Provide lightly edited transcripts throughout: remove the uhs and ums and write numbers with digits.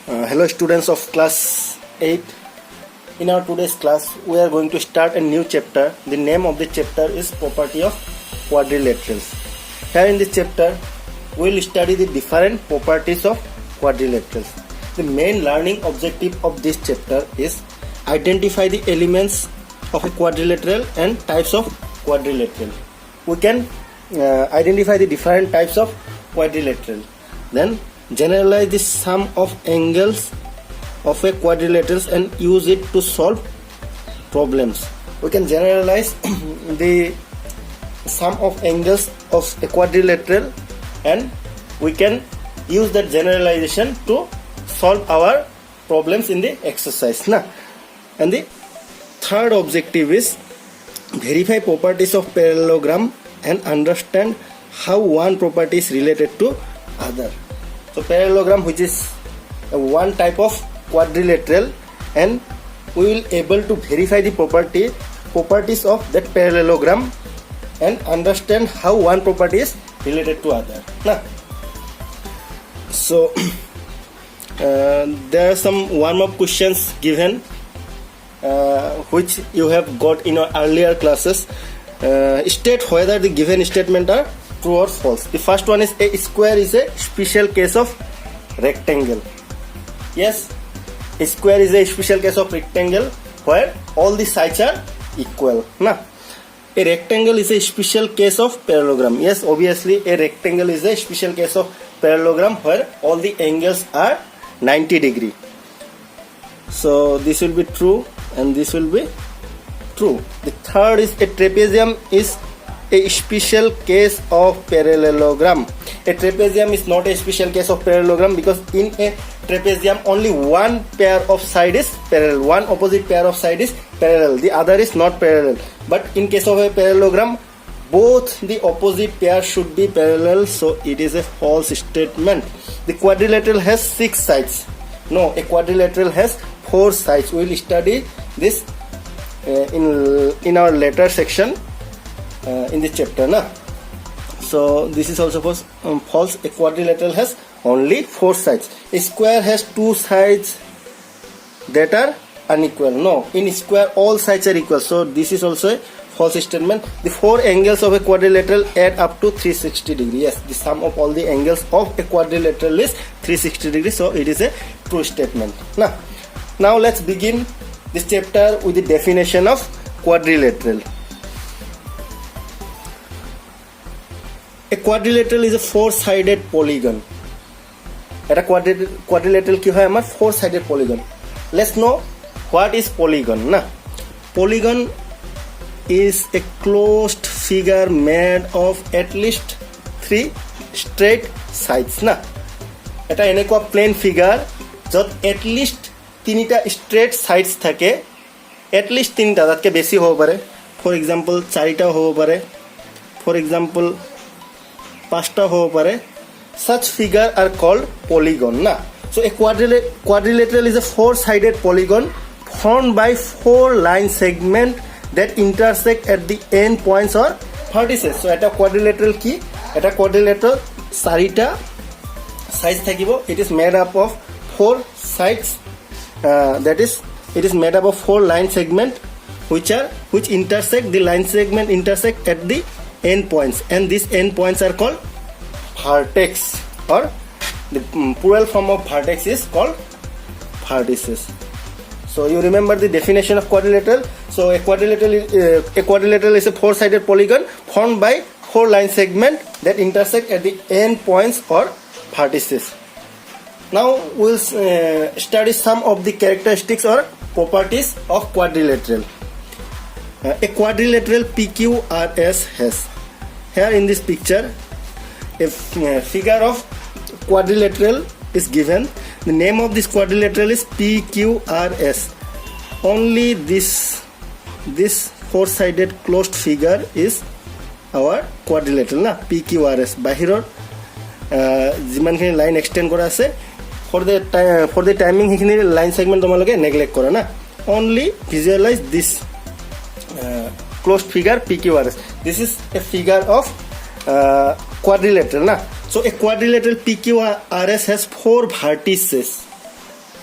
Hello students of class 8. In our today's class we are going to start a new chapter. The name of the chapter is property of quadrilaterals. Here in this chapter we will study the different properties of quadrilaterals. The main learning objective of this chapter is identify the elements of a quadrilateral and types of quadrilateral. We can identify the different types of quadrilateral. Then generalize the sum of angles of a quadrilateral and use it to solve problems. We can generalize the sum of angles of a quadrilateral and we can use that generalization to solve our problems in the exercise. And the third objective is verify properties of parallelogram and understand how one property is related to other. So parallelogram, which is one type of quadrilateral, and we will able to verify the properties of that parallelogram and understand how one property is related to other. So there are some warm-up questions given which you have got in your earlier classes. State whether the given statement are true or false. The first one is a square is a special case of rectangle. Yes, a square is a special case of rectangle where all the sides are equal. A rectangle is a special case of parallelogram. Yes, obviously a rectangle is a special case of parallelogram where all the angles are 90 degree. So this will be true and this will be true. The third is a trapezium is a special case of parallelogram. A trapezium is not a special case of parallelogram because in a trapezium only one pair of side is parallel, one opposite pair of side is parallel, the other is not parallel. But in case of a parallelogram, both the opposite pair should be parallel, so it is a false statement. The quadrilateral has 6 sides. No, a quadrilateral has 4 sides. We will study this in our later section in this chapter. So this is also false. A quadrilateral has only 4 sides. A square has 2 sides that are unequal. No, in square all sides are equal, so this is also a false statement. The 4 angles of a quadrilateral add up to 360 degree. Yes, the sum of all the angles of a quadrilateral is 360 degrees, so it is a true statement. Now let's begin this chapter with the definition of quadrilateral. A quadrilateral is a 4-sided polygon. At a quadrilateral কি হয় আমার 4-sided polygon. Let's know what is polygon. Polygon is a closed figure made of at least 3 straight sides. এটা এনেকুৱা plane figure যত at least 3টা straight sides থাকে, at least 3টা, তাতকে বেশি হ'ব পাৰে, ফৰ এক্সাম্পল 4টা হ'ব পাৰে, ফৰ এক্সাম্পল 5টা হ'ব পাৰে. Such figure are called polygon. So a quadrilateral is a 4-sided polygon formed by 4 line segments that intersect at the end points or vertices. So এটা quadrilateral কি? এটা quadrilateral 4টা sides থাকিব. It is made up of 4 sides. That is, it is made up of 4 line segments which intersect. The line segment intersect at the end points, and these end points are called vertex, or the plural form of vertex is called vertices. So you remember the definition of quadrilateral. So a quadrilateral is a 4-sided polygon formed by 4 line segments that intersect at the end points or vertices. Now we'll study some of the characteristics or properties of quadrilateral. A quadrilateral PQRS has, here in this picture, a figure of quadrilateral is given. The name of this quadrilateral is PQRS. Only this 4-sided closed figure is our quadrilateral. PQRS. বাহিৰৰ যিমানখিনি line extend কৰা আছে, for the timing সেইখিনি line segment তোমালোকে neglect কৰা না. Only visualize this closed figure PQRS. This is a figure of quadrilateral. So a quadrilateral PQRS has 4 vertices.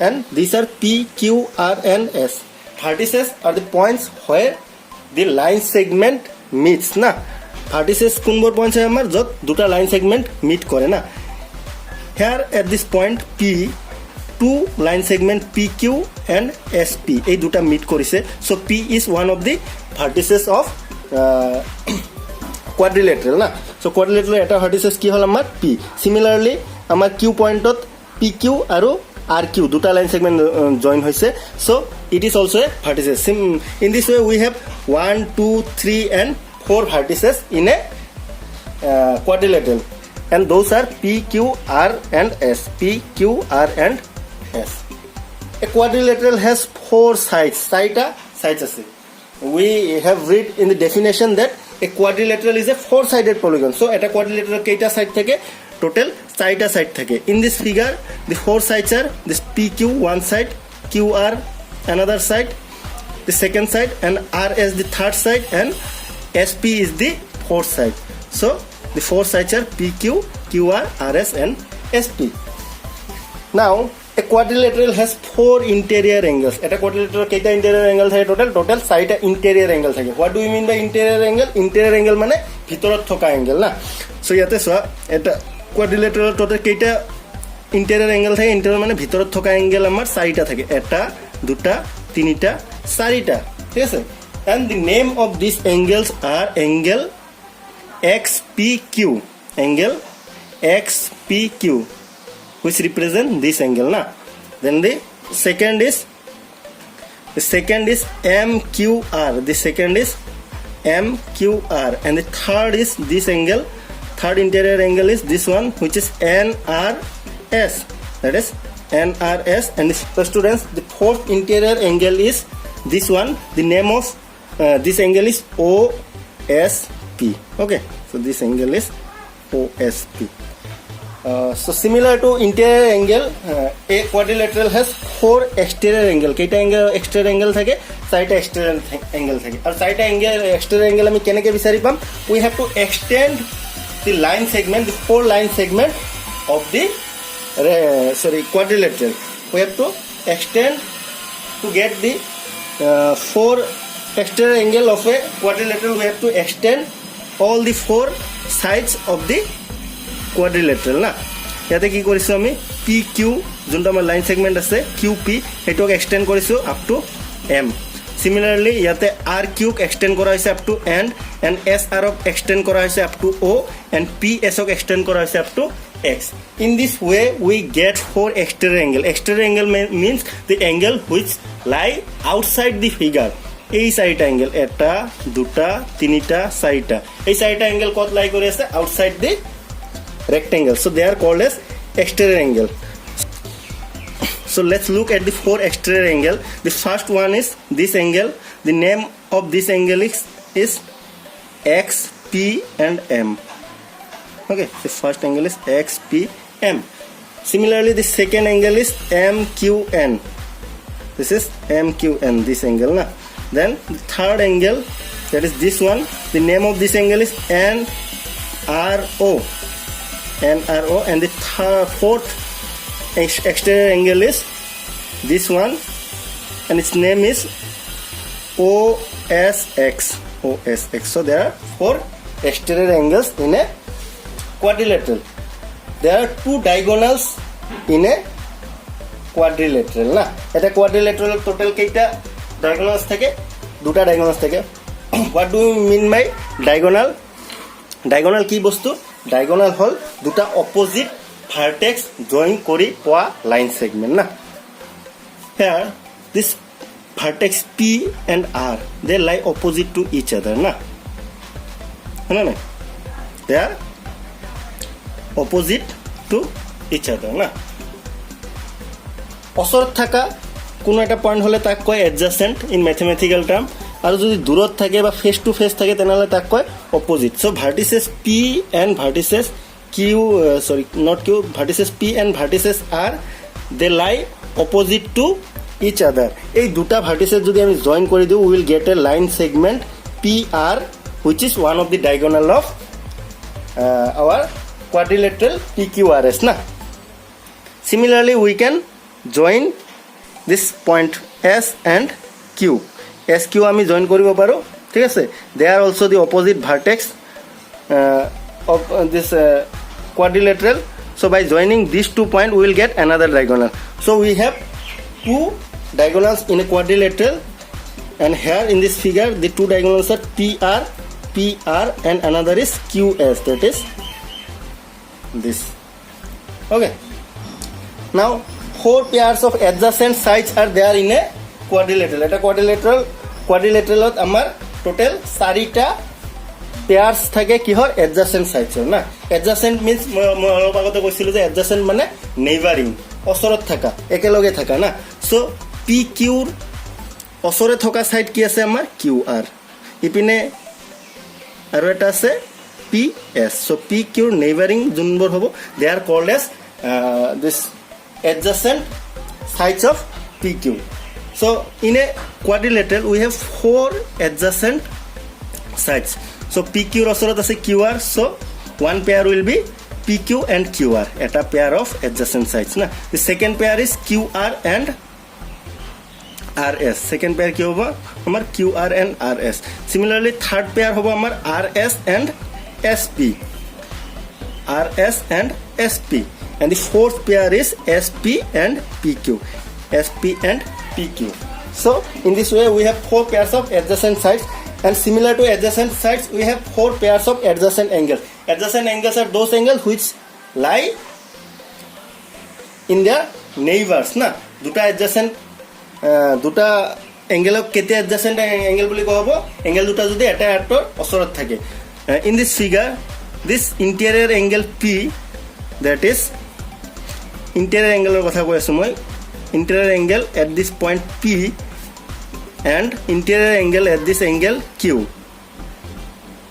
and these are P, Q, R, and S. Vertices are the points where the line segment meets na. Vertices কোনবোৰ points হয় আমাৰ যত দুটা line segment meet কৰে না. Here at this point P, two line segment PQ and SP এই দুটা meet কৰিছে. So P is one of the vertices of quadrilateral na. So quadrilateral এটা vertices কি হল আমাৰ P. Similarly আমাৰ Q pointত PQ আৰু RQ দুটা line segment join হৈছে. So it is also a vertices. In this way we have 1, 2, 3 and 4 vertices in a quadrilateral, and those are P, Q, R and S. P, Q, R and S. A quadrilateral has 4 sides. Sides আছে. We have read in the definition that a quadrilateral is a 4-sided polygon. So at a quadrilateral কেইটা side থাকে? Total 4টা side থাকে. In this figure the 4 sides are this PQ one side, QR another side, the second side, and RS the third side, and SP is the fourth side. So the 4 sides are PQ, QR, RS and SP. Now a quadrilateral has 4 interior angles. At a quadrilateral কেইটা interior angle থাকে? Total 4টা interior angle থাকে. What do we mean by interior angle? Interior angle মানে ভিতৰত থকা angle না. So ইয়াতে চোৱা এটা quadrilateral total কেইটা interior angle থাকে? Interior মানে ভিতৰত থকা angle আমাৰ 4টা থাকে. এটা, দুটা, তিনিটা, 4টা. ঠিক আছে? And the name of these angles are angle XPQ. Angle XPQ, which represent this angle na. Then the second is MQR. The second is MQR, and the third is this angle. Third interior angle is this one, which is NRS. That is NRS. And the students, the fourth interior angle is this one. The name of this angle is OSP. Okay, so this angle is OSP. So similar to interior angle, a quadrilateral has 4 exterior angle. কেইটা exterior angle থাকে? 4টা exterior angle থাকে. আর 4টা exterior angle আমি কেনেকে বিচাৰি পাম? We have to extend the line segment, the 4 line segment of the quadrilateral. We have to extend to get the 4 exterior angle of a quadrilateral. We have to extend all the 4 sides of the quadrilateral না. ইয়াতে কি কৰিছো আমি PQ যোনটো আমাৰ line segment আছে QP এটোক extend কৰিছো up to M. Similarly ইয়াতে RQ এক্সটেন্ড কৰা হৈছে up to N, and SR ক এক্সটেন্ড কৰা হৈছে up to O, and PS ক এক্সটেন্ড কৰা হৈছে up to X. In this way we get 4 exterior angle. Exterior angle means the angle which lie outside the figure. এই 4টা angle, এটা, দুটা, তিনিটা, 4টা. এই 4টা angle কত লাই কৰি আছে? Outside the rectangle. So they are called as exterior angle. So let's look at the 4 exterior angle. The first one is this angle. The name of this angle is X, P and M. Okay, the first angle is X, P, M. Similarly the second angle is MQN. This is MQN, this angle na. Then the third angle, that is this one. The name of this angle is NRO. And the fourth exterior angle is this one, and its name is OSX. So there are 4 exterior angles in a quadrilateral. There are 2 diagonals in a quadrilateral na. Eta quadrilateral total keita diagonals থাকে? 2টা diagonals থাকে. What do you mean by diagonal? Diagonal কি বস্তু? Diagonal হল 2টা opposite vertex join কৰি পোৱা line segment না. Here this vertex P and R, they lie opposite to each other na. No. They are opposite to each other na. ওচৰত থাকা কোনো এটা পয়েন্ট হলে তাক কয় adjacent in mathematical term, আৰু যদি দূৰত থাকে বা ফেস টু ফেস থাকে তেনেহলে তাক কয় opposite. So vertices P and vertices vertices P and vertices R, they lie opposite to each other. এই দুটা vertices যদি আমি join কৰি দিও, we will get a line segment PR, which is one of the diagonal of our quadrilateral PQRS na. Similarly we can join this point S and Q. S Q আমি join কৰিব পাৰো ঠিক আছে they are also the opposite vertex of this quadrilateral. So by joining these 2 points we will get another diagonal. So we have 2 diagonals in a quadrilateral, and here in this figure the 2 diagonals are PR and another is QS, that is this. Okay, now 4 pairs of adjacent sides are there in a quadrilateral. Eta quadrilateral আমার total 4টা pairs থাকে কিহৰ adjacent sides না. adjacent means মই অলপ আগতে কৈছিলো যে adjacent মানে নেইবাৰিং, ওচৰত থাকা, একেলগে থাকা না. সো PQ ৰ ওচৰে থকা সাইড কি আছে আমাৰ QR, ইপিনে আৰু এটা আছে PS. so PQ ৰ নেইবাৰিং যোনবোৰ হ'ব they are called as this adjacent sides of PQ. So in a quadrilateral we have 4 adjacent sides. So PQ ৰ ওচৰত আছে QR, so one pair will be PQ and QR, এটা pair of adjacent sides না. The second pair is QR and RS. second pair কি হ'ব আমাৰ QR and RS. Similarly third pair হ'ব আমাৰ RS and SP. RS and SP. And the fourth pair is SP and PQ. SP and PQ. So in this way we have 4 pairs of adjacent sides, and similar to adjacent sides we have 4 pairs of adjacent angles. Adjacent angles are those angles which lie in their neighbors na. দুটা adjacent দুটা এঙ্গেলক কেতিয়া adjacent angle বুলি কোৱা হ'ব angle দুটা যদি এটা আঁতৰ ওচৰত থাকে. In this figure this interior angle P, that is interior angle ৰ কথা কৈ আছো মই, interior angle at this point P and interior angle at this angle Q,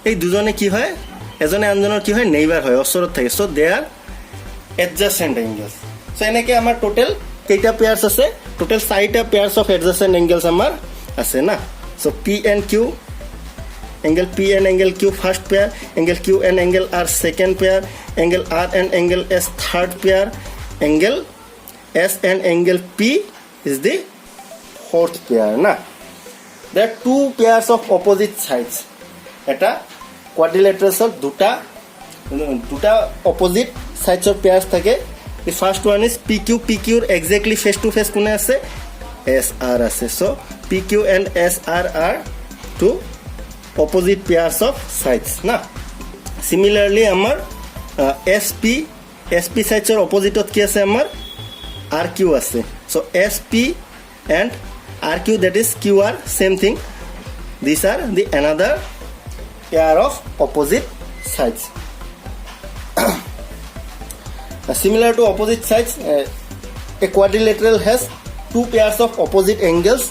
এই দুজনে কি হয় এজনে আনজনৰ কি হয় নেইবাৰ হয়, ওচৰত থাকে. so they are adjacent angles. so এনেকে আমাৰ টোটাল কেইটা পেয়াৰ্স আছে, টোটাল 4টা পেয়াৰ্স অফ adjacent angles আমাৰ আছে না. so P and Q, angle P and angle Q first pair, angle Q and angle R second pair, angle R and angle S third pair, angle S and angle P is the fourth pair na. There are 2 pairs of opposite sides. Eta quadrilaterals দুটা opposite sides of pairs থাকে. The first one is PQ. PQ exactly face to face কোনে আছে SR আছে. so PQ and SR are 2 opposite pairs of sides na. Similarly আমাৰ SP sides ৰ opposite কি আছে আমাৰ RQ আছে. so SP and RQ, that is QR, same thing. These are the another pair of opposite sides. Similar to opposite sides, a quadrilateral has 2 pairs of opposite angles.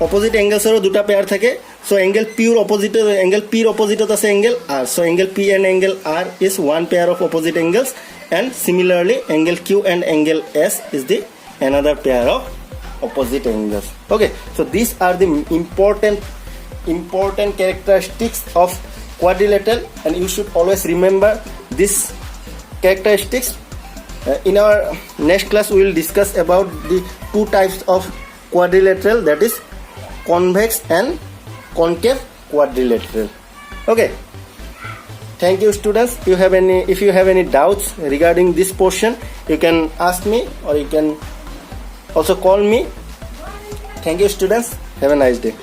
Opposite angles ৰ দুটা pair থাকে. so angle P ৰ opposite, angle P ৰ opposite আছে angle R. so angle P and angle R is one pair of opposite angles, and similarly angle Q and angle S is the another pair of opposite angles. Okay, so these are the important characteristics of quadrilateral, and you should always remember these characteristics. In our next class we will discuss about the 2 types of quadrilateral, that is convex and concave quadrilateral. Okay, thank you students. If you have any doubts regarding this portion, you can ask me or you can also call me. Thank you students. Have a nice day.